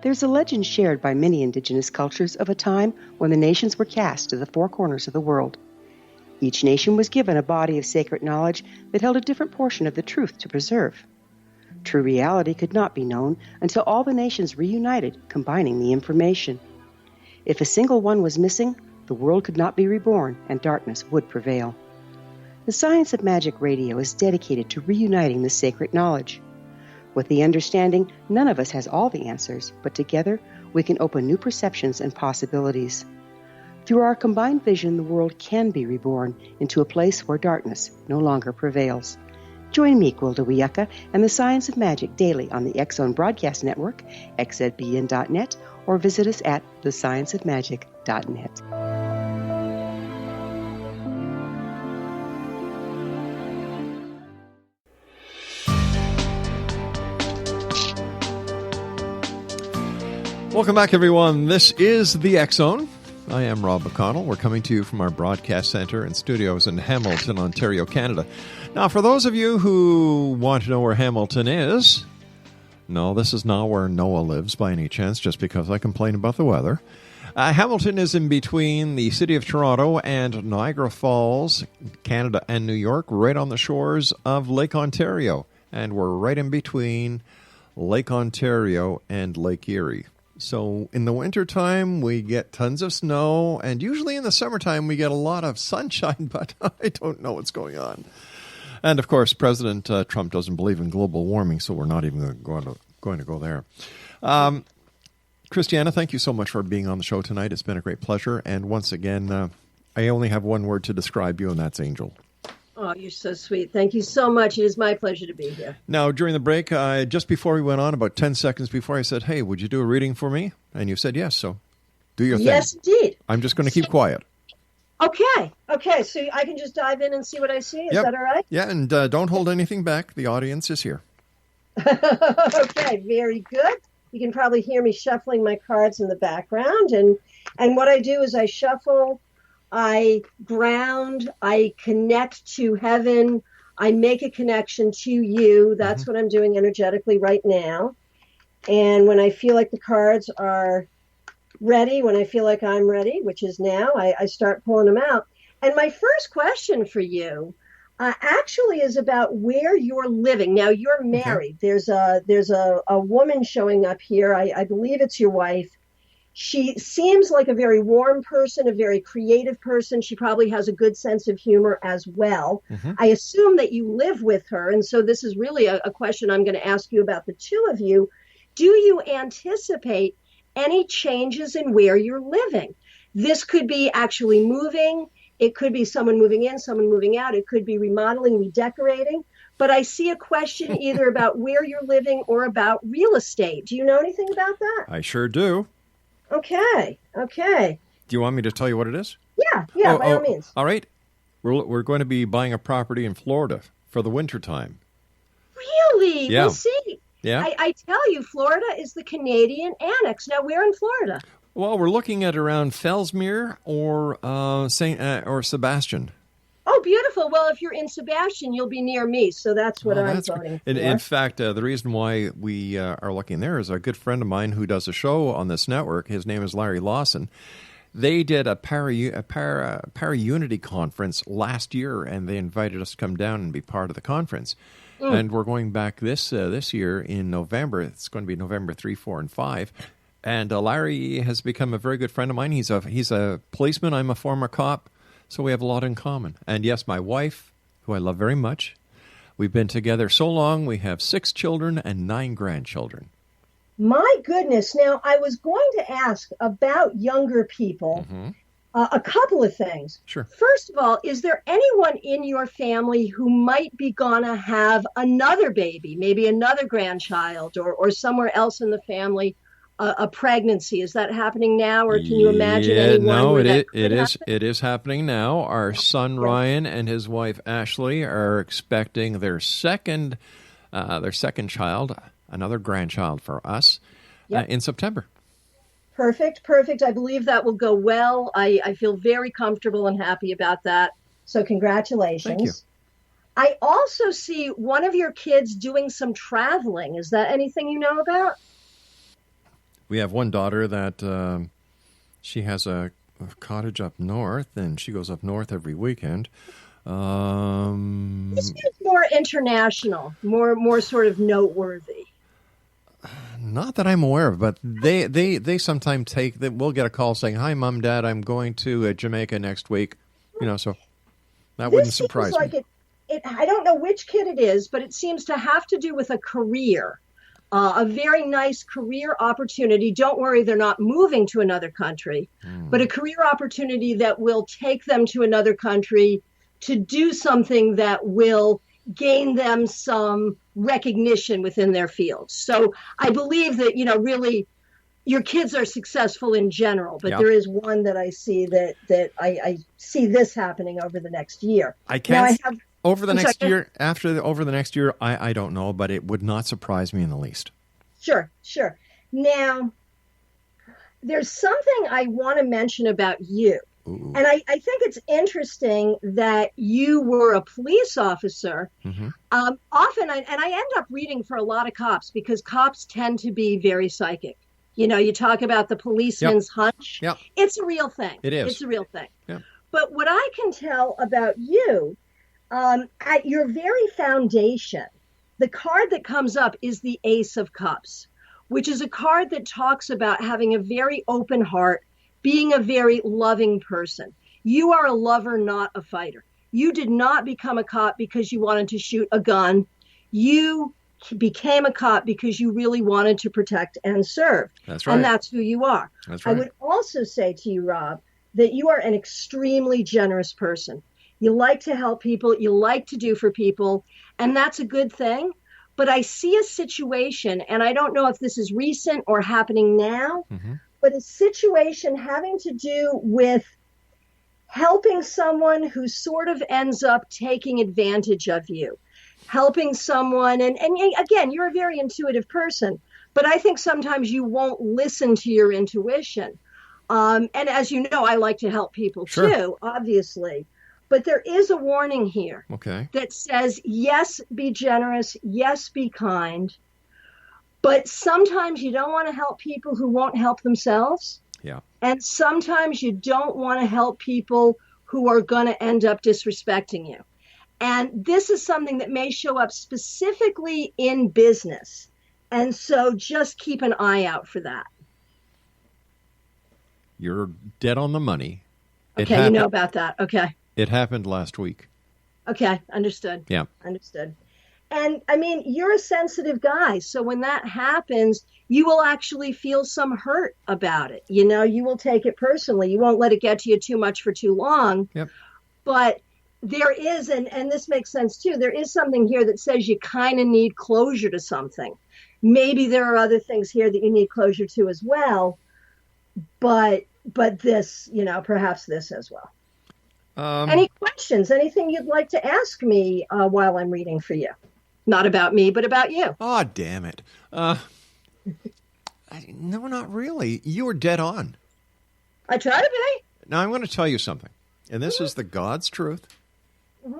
There's a legend shared by many indigenous cultures of a time when the nations were cast to the 4 corners of the world. Each nation was given a body of sacred knowledge that held a different portion of the truth to preserve. True reality could not be known until all the nations reunited, combining the information. If a single one was missing, the world could not be reborn and darkness would prevail. The Science of Magic Radio is dedicated to reuniting the sacred knowledge. With the understanding, none of us has all the answers, but together we can open new perceptions and possibilities. Through our combined vision, the world can be reborn into a place where darkness no longer prevails. Join me, Gwilda Wiyaka, and the Science of Magic daily on the X-Zone Broadcast Network, xzbn.net, or visit us at thescienceofmagic.net. Welcome back, everyone. This is the X-Zone. I am Rob McConnell. We're coming to you from our broadcast center and studios in Hamilton, Ontario, Canada. Now, for those of you who want to know where Hamilton is, no, this is not where Noah lives by any chance, just because I complain about the weather. Hamilton is in between the city of Toronto and Niagara Falls, Canada and New York, right on the shores of Lake Ontario. And we're right in between Lake Ontario and Lake Erie. So in the wintertime, we get tons of snow, and usually in the summertime, we get a lot of sunshine, but I don't know what's going on. And, of course, President Trump doesn't believe in global warming, so we're not even going to go there. Christiana, thank you so much for being on the show tonight. It's been a great pleasure. And once again, I only have one word to describe you, and that's angel. Oh, you're so sweet. Thank you so much. It is my pleasure to be here. Now, during the break, just before we went on, about 10 seconds before, I said, hey, would you do a reading for me? And you said yes, so do your thing. Yes, indeed. I'm just going to keep quiet. Okay, so I can just dive in and see what I see? Is that all right? Yeah, and don't hold anything back. The audience is here. Okay, very good. You can probably hear me shuffling my cards in the background. And what I do is I shuffle, I ground, I connect to heaven, I make a connection to you. That's what I'm doing energetically right now. And when I feel like the cards are ready, when I feel like I'm ready, which is now, I start pulling them out. And my first question for you actually is about where you're living. Now, you're married. There's a woman showing up here. I believe it's your wife. She seems like a very warm person, a very creative person. She probably has a good sense of humor as well. I assume that you live with her. And so this is really a question I'm going to ask you about the two of you. Do you anticipate any changes in where you're living? This could be actually moving. It could be someone moving in, someone moving out. It could be remodeling, redecorating. But I see a question either about where you're living or about real estate. Do you know anything about that? I sure do. Okay. Do you want me to tell you what it is? Yeah, by all means. All right. We're going to be buying a property in Florida for the wintertime. Really? Yeah. Well, see, Yeah. I tell you, Florida is the Canadian annex. Now, where in Florida? Well, we're looking at around Fellsmere or Sebastian. Oh, beautiful. Well, if you're in Sebastian, you'll be near me, so that's what I'm voting for. In fact, the reason why we are looking there is a good friend of mine who does a show on this network. His name is Larry Lawson. They did a para-unity conference last year, and they invited us to come down and be part of the conference. And we're going back this year in November. It's going to be November 3, 4, and 5. And Larry has become a very good friend of mine. He's a policeman. I'm a former cop, so we have a lot in common. And yes, my wife, who I love very much, we've been together so long. We have 6 children and 9 grandchildren. My goodness. Now, I was going to ask about younger people. A couple of things. Sure. First of all, is there anyone in your family who might be gonna have another baby, maybe another grandchild, or somewhere else in the family, a pregnancy? Is that happening now, or can you imagine anyone? No, it is happening now. Our son Ryan and his wife Ashley are expecting their second child, another grandchild for us, in September. Perfect. I believe that will go well. I feel very comfortable and happy about that. So congratulations. Thank you. I also see one of your kids doing some traveling. Is that anything you know about? We have one daughter that she has a cottage up north, and she goes up north every weekend. This is more international, more sort of noteworthy. Not that I'm aware of, but they sometimes we'll get a call saying, "Hi, Mom, Dad, I'm going to Jamaica next week." So that wouldn't surprise me. I don't know which kid it is, but it seems to have to do with a career, a very nice career opportunity. Don't worry, they're not moving to another country, but a career opportunity that will take them to another country to do something that will gain them some recognition within their field. So I believe that, really your kids are successful in general, but there is one that I see that I see this happening over the next year. Over the next year, I don't know, but it would not surprise me in the least. Sure. Now, there's something I want to mention about you. Ooh. And I think it's interesting that you were a police officer. Often, I end up reading for a lot of cops because cops tend to be very psychic. You talk about the policeman's hunch. Yep. It's a real thing. It is. It's a real thing. Yep. But what I can tell about you, at your very foundation, the card that comes up is the Ace of Cups, which is a card that talks about having a very open heart, being a very loving person. You are a lover, not a fighter. You did not become a cop because you wanted to shoot a gun. You became a cop because you really wanted to protect and serve. That's right. And that's who you are. That's right. I would also say to you, Rob, that you are an extremely generous person. You like to help people. You like to do for people. And that's a good thing. But I see a situation, and I don't know if this is recent or happening now, but a situation having to do with helping someone who sort of ends up taking advantage of you, helping someone. And again, you're a very intuitive person, but I think sometimes you won't listen to your intuition. And as you know, I like to help people too, obviously. But there is a warning here that says, yes, be generous, yes, be kind. But sometimes you don't want to help people who won't help themselves. Yeah. And sometimes you don't want to help people who are going to end up disrespecting you. And this is something that may show up specifically in business. And so just keep an eye out for that. You're dead on the money. Okay, you know about that. Okay. It happened last week. Okay, understood. Yeah. Understood. And I mean, you're a sensitive guy. So when that happens, you will actually feel some hurt about it. You know, you will take it personally. You won't let it get to you too much for too long. Yep. But there is, and this makes sense too, there is something here that says you kind of need closure to something. Maybe there are other things here that you need closure to as well. But this, you know, perhaps this as well. Any questions? Anything you'd like to ask me while I'm reading for you? Not about me, but about you. Oh, damn it. No, not really. You were dead on. I try to be. Now, I'm going to tell you something, and this is the God's truth.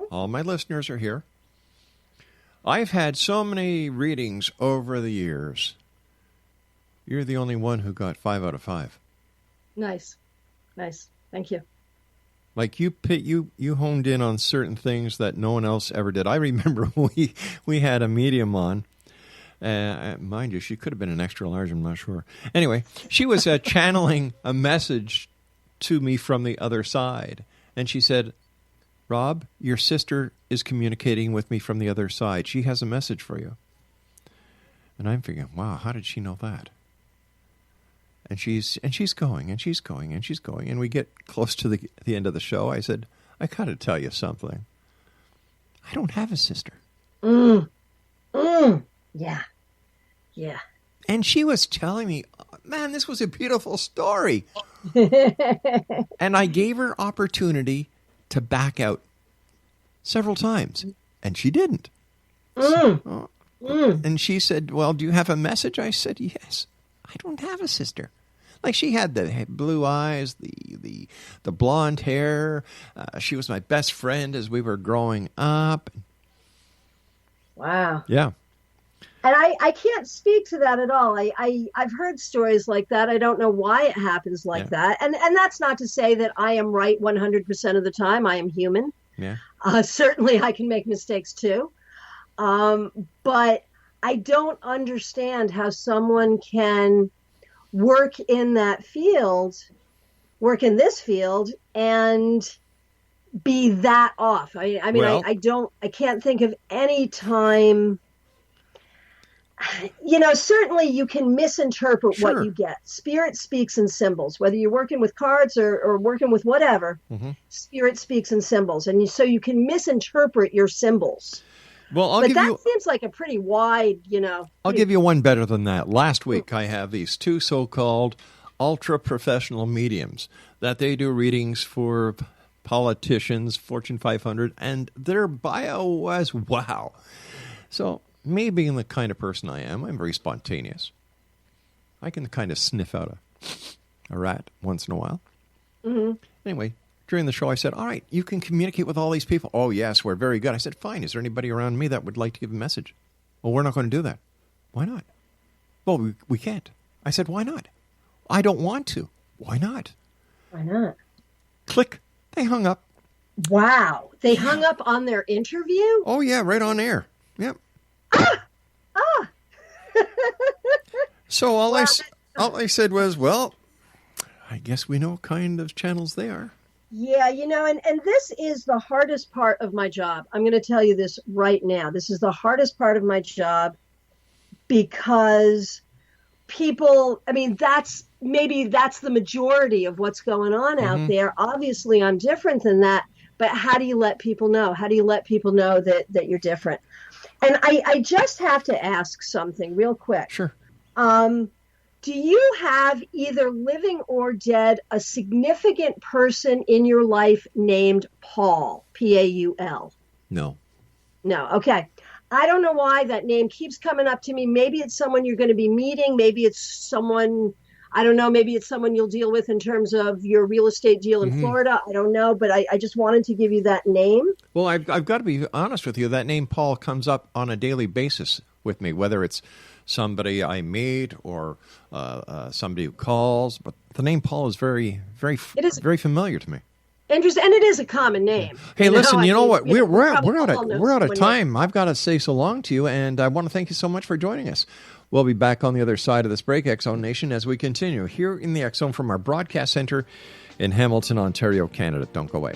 All my listeners are here. I've had so many readings over the years. You're the only one who got 5 out of 5. Nice. Thank you. Like you honed in on certain things that no one else ever did. I remember we had a medium on. Mind you, she could have been an extra large, I'm not sure. Anyway, she was channeling a message to me from the other side. And she said, Rob, your sister is communicating with me from the other side. She has a message for you. And I'm thinking, wow, how did she know that? And she's going. And we get close to the end of the show. I said, I got to tell you something. I don't have a sister. Yeah. And she was telling me, man, this was a beautiful story. And I gave her opportunity to back out several times. And she didn't. And she said, well, do you have a message? I said, yes. I don't have a sister. Like she had the blue eyes, the blonde hair. She was my best friend as we were growing up. Wow. Yeah. And I can't speak to that at all. I've heard stories like that. I don't know why it happens like that. And that's not to say that I am right 100% of the time. I am human. Yeah. Certainly I can make mistakes too. But I don't understand how someone can work in this field and be that off. I mean, I can't think of any time, you know, certainly you can misinterpret what you get. Spirit speaks in symbols, whether you're working with cards or working with whatever, Spirit speaks in symbols. And so you can misinterpret your symbols. Well, seems like a pretty wide, you know. I'll give you one better than that. Last week, I have these 2 so-called ultra-professional mediums that they do readings for politicians, Fortune 500, and their bio was wow. So me being the kind of person I am, I'm very spontaneous. I can kind of sniff out a rat once in a while. Anyway, during the show, I said, all right, you can communicate with all these people. Oh, yes, we're very good. I said, fine. Is there anybody around me that would like to give a message? Well, we're not going to do that. Why not? Well, we can't. I said, why not? I don't want to. Why not? Why not? Click. They hung up. Wow. They hung up on their interview? Oh, yeah, right on air. Yep. So all I said was, well, I guess we know what kind of channels they are. Yeah, you know, and this is the hardest part of my job. I'm going to tell you this right now. This is the hardest part of my job because people, I mean, that's the majority of what's going on out there. Obviously, I'm different than that, but how do you let people know? How do you let people know that you're different? And I just have to ask something real quick. Sure. Do you have, either living or dead, a significant person in your life named Paul, Paul? No. No. Okay. I don't know why that name keeps coming up to me. Maybe it's someone you're going to be meeting. Maybe it's someone I don't know, maybe it's someone you'll deal with in terms of your real estate deal in Florida. I don't know, but I just wanted to give you that name. Well, I've got to be honest with you. That name Paul comes up on a daily basis with me, whether it's somebody I meet or somebody who calls. But the name Paul is very familiar to me. Interesting, and it is a common name. Hey, listen, you know what? We're out of time. I've got to say so long to you, and I want to thank you so much for joining us. We'll be back on the other side of this break, X-Zone Nation, as we continue here in the X-Zone from our broadcast center in Hamilton, Ontario, Canada. Don't go away.